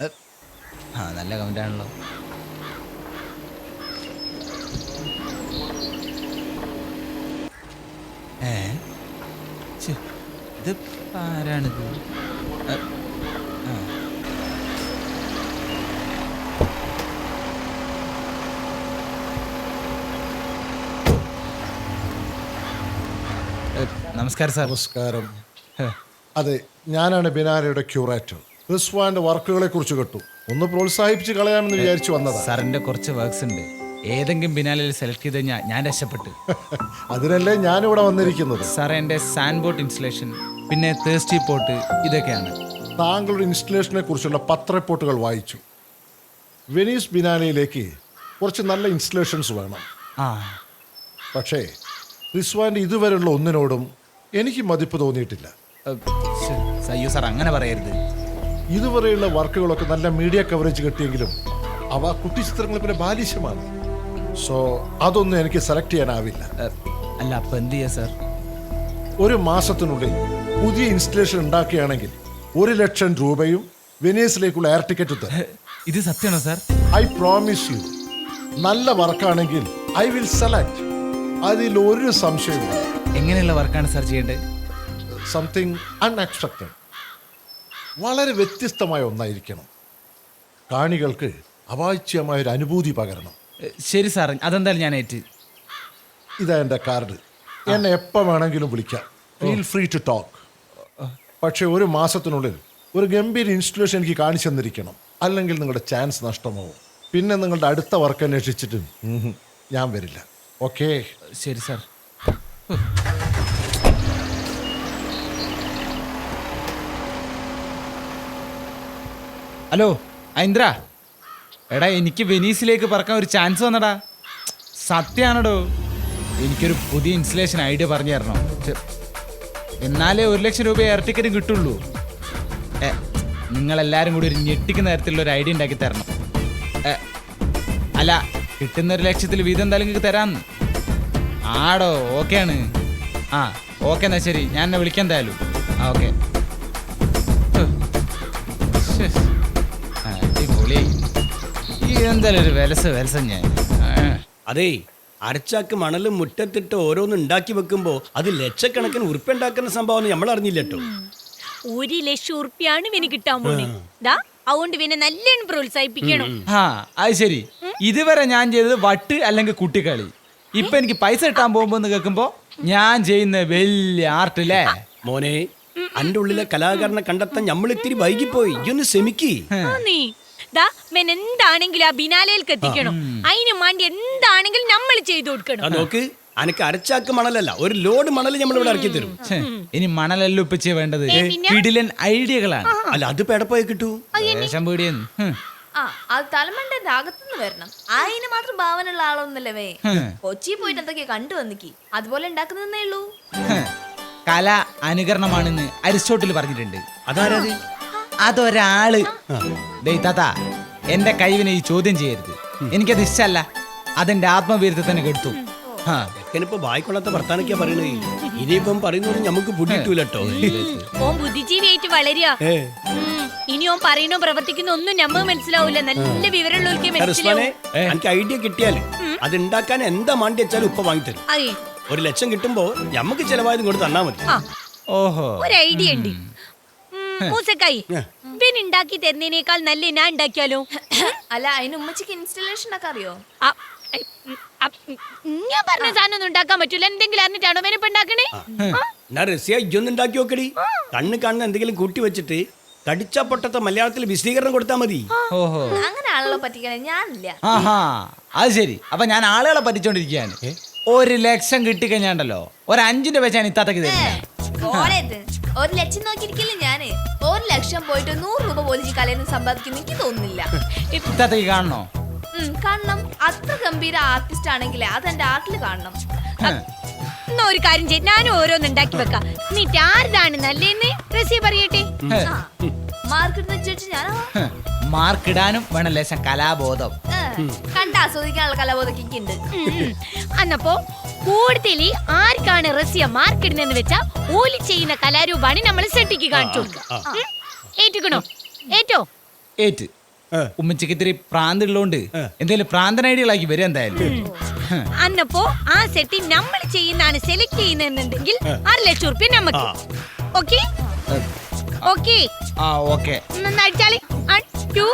ആ നല്ല കമന്റ് ആണല്ലോ. ഇത് ആരാണിത്? നമസ്കാരം സാർ. നമസ്കാരം. അതെ, ഞാനാണ് ബിനാലയുടെ ക്യൂറേറ്റർ. റിസ്വാന്റെ വർക്കുകളെ കുറിച്ച് കേട്ടു, ഒന്ന് പ്രോത്സാഹിപ്പിച്ച് കളയാമെന്ന് വിചാരിച്ചു വന്നതാ. സാറിന്റെ കുറച്ച് വർക്ക്സ് ഉണ്ട്, ഏതെങ്കിലും ബിനാലിൽ സെലക്ട് ചെയ്ത് ഞാൻ രക്ഷപ്പെട്ടു. അതിനല്ലേ ഞാനിവിടെ വന്നിരിക്കുന്നത്. സാർ എൻ്റെ സാൻഡ് ബോട്ട് ഇൻസ്റ്റലേഷൻ, പിന്നെ തേഴ്സ്റ്റി പോട്ട്, ഇതൊക്കെയാണ്. താങ്കളുടെ ഇൻസ്റ്റലേഷനെ കുറിച്ചുള്ള 10 റിപ്പോർട്ടുകൾ വായിച്ചു. വെനീസ് ബിനാലയിലേക്ക് കുറച്ച് നല്ല ഇൻസ്റ്റലേഷൻസ് വേണം. പക്ഷേ റിസ്വാന്റെ ഇതുവരെയുള്ള ഒന്നിനോടും എനിക്ക് മതിപ്പ് തോന്നിയിട്ടില്ല. അയ്യോ സാർ, അങ്ങനെ പറയരുത്. ഇതുവരെയുള്ള വർക്കുകളൊക്കെ നല്ല മീഡിയ കവറേജ് കിട്ടിയെങ്കിലും അവ കുട്ടി ചിത്രങ്ങൾ പിന്നെ ബാലിശമാണ്. സോ അതൊന്നും എനിക്ക് സെലക്ട് ചെയ്യാനാവില്ല. അല്ല, അപ്പം എന്ത് ചെയ്യാ സാർ? 1 മാസത്തിനുള്ളിൽ പുതിയ ഇൻസ്റ്റലേഷൻ ഉണ്ടാക്കുകയാണെങ്കിൽ 1 ലക്ഷം രൂപയും വെനീസിലേക്കുള്ള എയർ ടിക്കറ്റ് തരും. ഇത് സത്യമാണോ സാർ? I promise U. നല്ല വർക്കാണെങ്കിൽ ഐ വിൽ സെലക്ട്. അതിൽ ഒരു സംശയമില്ല. എങ്ങനെയുള്ള വർക്കാണ് സാർ ചെയ്യേണ്ടത്? സംതിങ് അൺഎക്സ്പെക്റ്റഡ്, വളരെ വ്യത്യസ്തമായ ഒന്നായിരിക്കണം. കാണികൾക്ക് അവാച്യമായ ഒരു അനുഭൂതി പകരണം. ശരി സാർ, അതെന്തായാലും ഞാൻ ഏറ്റ്. ഇതാ എൻ്റെ കാർഡ്. എന്നെ എപ്പോൾ വേണമെങ്കിലും വിളിക്കാം. Feel free to talk. പക്ഷേ 1 മാസത്തിനുള്ളിൽ ഒരു ഗംഭീര ഇൻസ്റ്റലേഷൻ എനിക്ക് കാണിച്ചു തന്നിരിക്കണം. അല്ലെങ്കിൽ നിങ്ങളുടെ ചാൻസ് നഷ്ടമാവും. പിന്നെ നിങ്ങളുടെ അടുത്ത വർക്ക് അന്വേഷിച്ചിട്ട് ഞാൻ വരില്ല. ഓക്കെ? ശരി സാർ. ഹലോ ഐന്ദ്ര, എടാ എനിക്ക് വെനീസിലേക്ക് പറക്കാൻ ഒരു ചാൻസ് വന്നടാ. സത്യമാണടോ, എനിക്കൊരു പുതിയ ഇൻസ്റ്റലേഷൻ ഐഡിയ പറഞ്ഞു തരണം. എന്നാലേ 1 ലക്ഷം രൂപ എയർ ടിക്കറ്റും കിട്ടുള്ളൂ. നിങ്ങളെല്ലാവരും കൂടി ഒരു ഞെട്ടിക്കുന്ന തരത്തിലുള്ള ഒരു ഐഡിയ ഉണ്ടാക്കി തരണം. അല്ല, കിട്ടുന്ന 1 ലക്ഷത്തിൽ വീതം എന്തായാലും നിങ്ങൾക്ക് തരാമെന്ന്. ആടോ, ഓക്കെയാണ്. ഓക്കെ എന്നാ ശരി, ഞാൻ എന്നെ വിളിക്കാൻ എന്തായാലും. ഓക്കെ. അടിപൊളിയായി. ഈ എന്തായാലും ഒരു വിലസ ഞാൻ. അതേ, അരച്ചാക്ക് മണലും മുറ്റത്തിട്ട് ഓരോന്ന് ഉണ്ടാക്കി വെക്കുമ്പോ അത് ലക്ഷക്കണക്കിന് ഉറുപ്പ്യ ഉണ്ടാക്കുന്ന സംഭവം നമ്മൾ അറിഞ്ഞില്ലട്ടോ. 1 ലക്ഷം ഉറുപ്പ്യാണ് വിന് കിട്ടാൻ പോണേ. അതുകൊണ്ട് പിന്നെ നല്ലോണം പ്രോത്സാഹിപ്പിക്കണം. അത് ശരി. ഇതുവരെ ഞാൻ ചെയ്തത് വട്ട് അല്ലെങ്കിൽ കുട്ടിക്കളി. ഇപ്പൊ എനിക്ക് പൈസ കിട്ടാൻ പോകുമ്പോ കേൾക്കുമ്പോ ഞാൻ ചെയ്യുന്ന വലിയ ആർട്ടില്ലേ. മോനെ, അന്റെ ഉള്ളിലെ കലാകാരനെ കണ്ടെത്താൻ നമ്മളിത്തിരി വൈകിപ്പോയി. ഇയൊന്ന് ശ്രമിക്ക്. എന്താണെങ്കിലും ആ ബിനാലയിലേക്ക് എത്തിക്കണം. അതിന് വേണ്ടി എന്താണെങ്കിലും നമ്മൾ ചെയ്തു കൊടുക്കണം. നോക്ക്, അനക്ക് അരച്ചാക്ക് മണലല്ല, ഒരു ലോഡ് മണൽ നമ്മൾ ഇവിടെ ഇറക്കി തരും. ഇനി മണലല്ല ഉപ്പച്ചേ വേണ്ടത്, കിടിലൻ ഐഡിയകളാണ്. അല്ല, അത് പേടപ്പോയി കിട്ടൂ. അത് തലമണ്ട അകത്തുനിന്ന് വരണം. അതിന് മാത്രം ഭാവനുള്ള ആളൊന്നല്ലേ. കൊച്ചി പോയിട്ട് എന്തൊക്കെയാ കണ്ടു വന്നിക്ക്, അതുപോലെ ഉണ്ടാക്കുന്നേ ഉള്ളൂ. കല അനുകരണമാണെന്ന് അരിസ്റ്റോട്ടിൽ പറഞ്ഞിട്ടുണ്ട്. അതാരത്? അതൊരാള്. താത്താ, എന്റെ കഴിവിനെ ഈ ചോദ്യം ചെയ്യരുത്. എനിക്കത് ഇഷ്ടല്ല. അതെന്റെ ആത്മവീര്യത്തെ തന്നെ കെടുത്തു. ഇപ്പൊ വായിക്കൊള്ളാത്ത വർത്താനൊക്കെയാ പറയണേ. ഇനിയിപ്പം പറയുന്നത് നമുക്ക് പുടിയിട്ടൂലട്ടോ. ഓൻ ബുദ്ധിജീവിയായിട്ട് വളരുക. ഇനി ഓൻ പറയുന്നോ പ്രവർത്തിക്കുന്നോ ഒന്നും നമ്മ മനസ്സിലാവൂല. നല്ല വിവരമുള്ളവർക്ക് മനസ്സിലാവും. എനിക്ക് ഐഡിയ കിട്ടിയാൽ അത് ഉണ്ടാക്കാൻ എന്താ മാണ്ടി വെച്ചാലും ഉപ്പ വാങ്ങിത്തരും. 1 ലക്ഷം കിട്ടുമ്പോ നമുക്ക് ചെലവായതും കൊണ്ട് തന്നാ മതി. ഓഹോ, ഒരു ഐഡിയ ഉണ്ട്. മൂസക്കായി, പിന്നെ ഉണ്ടാക്കി തരുന്നതിനേക്കാൾ നല്ല ഞാൻ ഉണ്ടാക്കിയാലോ? അല്ല, അതിന് ഉമ്മച്ചിക്ക് ഇൻസ്റ്റലേഷൻ ഒക്കെ അറിയോ? ഞാൻ പറഞ്ഞ സാധനം ഒന്നും ഉണ്ടാക്കാൻ പറ്റൂല. എന്തെങ്കിലും അറിഞ്ഞിട്ടാണോ വേനിപ്പ ഉണ്ടാക്കണേ? ഇതൊന്നും ഉണ്ടാക്കി നോക്കടി. കണ്ണ് കാണുന്ന എന്തെങ്കിലും കൂട്ടി വെച്ചിട്ട് കടിച്ച പൊട്ടത്തെ മലയാളത്തിൽ വിശദീകരണം കൊടുത്താൽ മതി. അങ്ങനെ ആളുകളെ പറ്റിക്കണേ ഞാനില്ല. അത് ശരി. അപ്പൊ ഞാൻ ആളുകളെ പറ്റിച്ചോണ്ടിരിക്കുകയാണ്. 1 ലക്ഷം കിട്ടിക്കഴിഞ്ഞാണ്ടല്ലോ ഒരു 5 വെച്ച് ഞാൻ ഇത്താത്തക്ക് തരുന്നത്. 1 ലക്ഷം നോക്കിയിരിക്കില്ല ഞാന്. 1 ലക്ഷം പോയിട്ട് 100 രൂപ പോലും ഈ കലയിൽ നിന്ന് സമ്പാദിക്കുന്നു എനിക്ക് തോന്നുന്നില്ല. ഇത്താത്തക്ക് കാണണോ? കാണണം. അത്ര ഗംഭീര ആർട്ടിസ്റ്റ് ആണെങ്കിലേ അതെന്റെ ആർട്ടിൽ കാണണം. എന്നാ ഒരു കാര്യം ചെയ്യും, ഞാനും ഓരോന്ന് ഉണ്ടാക്കി വെക്കാം. എന്നിട്ട് ആരുതാണ് നല്ലേന്ന് റസിയ പറയട്ടെ. മാർക്കിടാനും വേണം ലേശം കലാബോധം. കണ്ട് ആസ്വദിക്കാനുള്ള കലാബോധമൊക്കെ ഉണ്ട്. അന്നപ്പോ കൂടുതൽ ആർക്കാണ് റസിയ മാർക്കിടുന്നെന്ന് വെച്ചാ ഓലി ചെയ്യുന്ന കലാരൂപാണ് നമ്മൾ സെട്ടിക്ക് കാണിച്ചു കൊടുക്കുക. ഏറ്റുക്കണോ? ഏറ്റോ? ഏറ്റ് ഉമ്മച്ചിക്ക് ഇത്തിരി പ്രാന്തുള്ളോണ്ട് എന്തെങ്കിലും പ്രാന്തൻ ഐഡിയകളാക്കി വരും എന്തായാലും. അന്നപ്പോ ആ സെറ്റ് നമ്മൾ ചെയ്യുന്നതാണ് സെലക്ട് ചെയ്യുന്നുണ്ടെങ്കിൽ 6 ലക്ഷം റുപ്യ നമുക്ക്. ഓക്കെ ഓക്കെ ആ ഓക്കെ. അടിച്ചാളി 1 2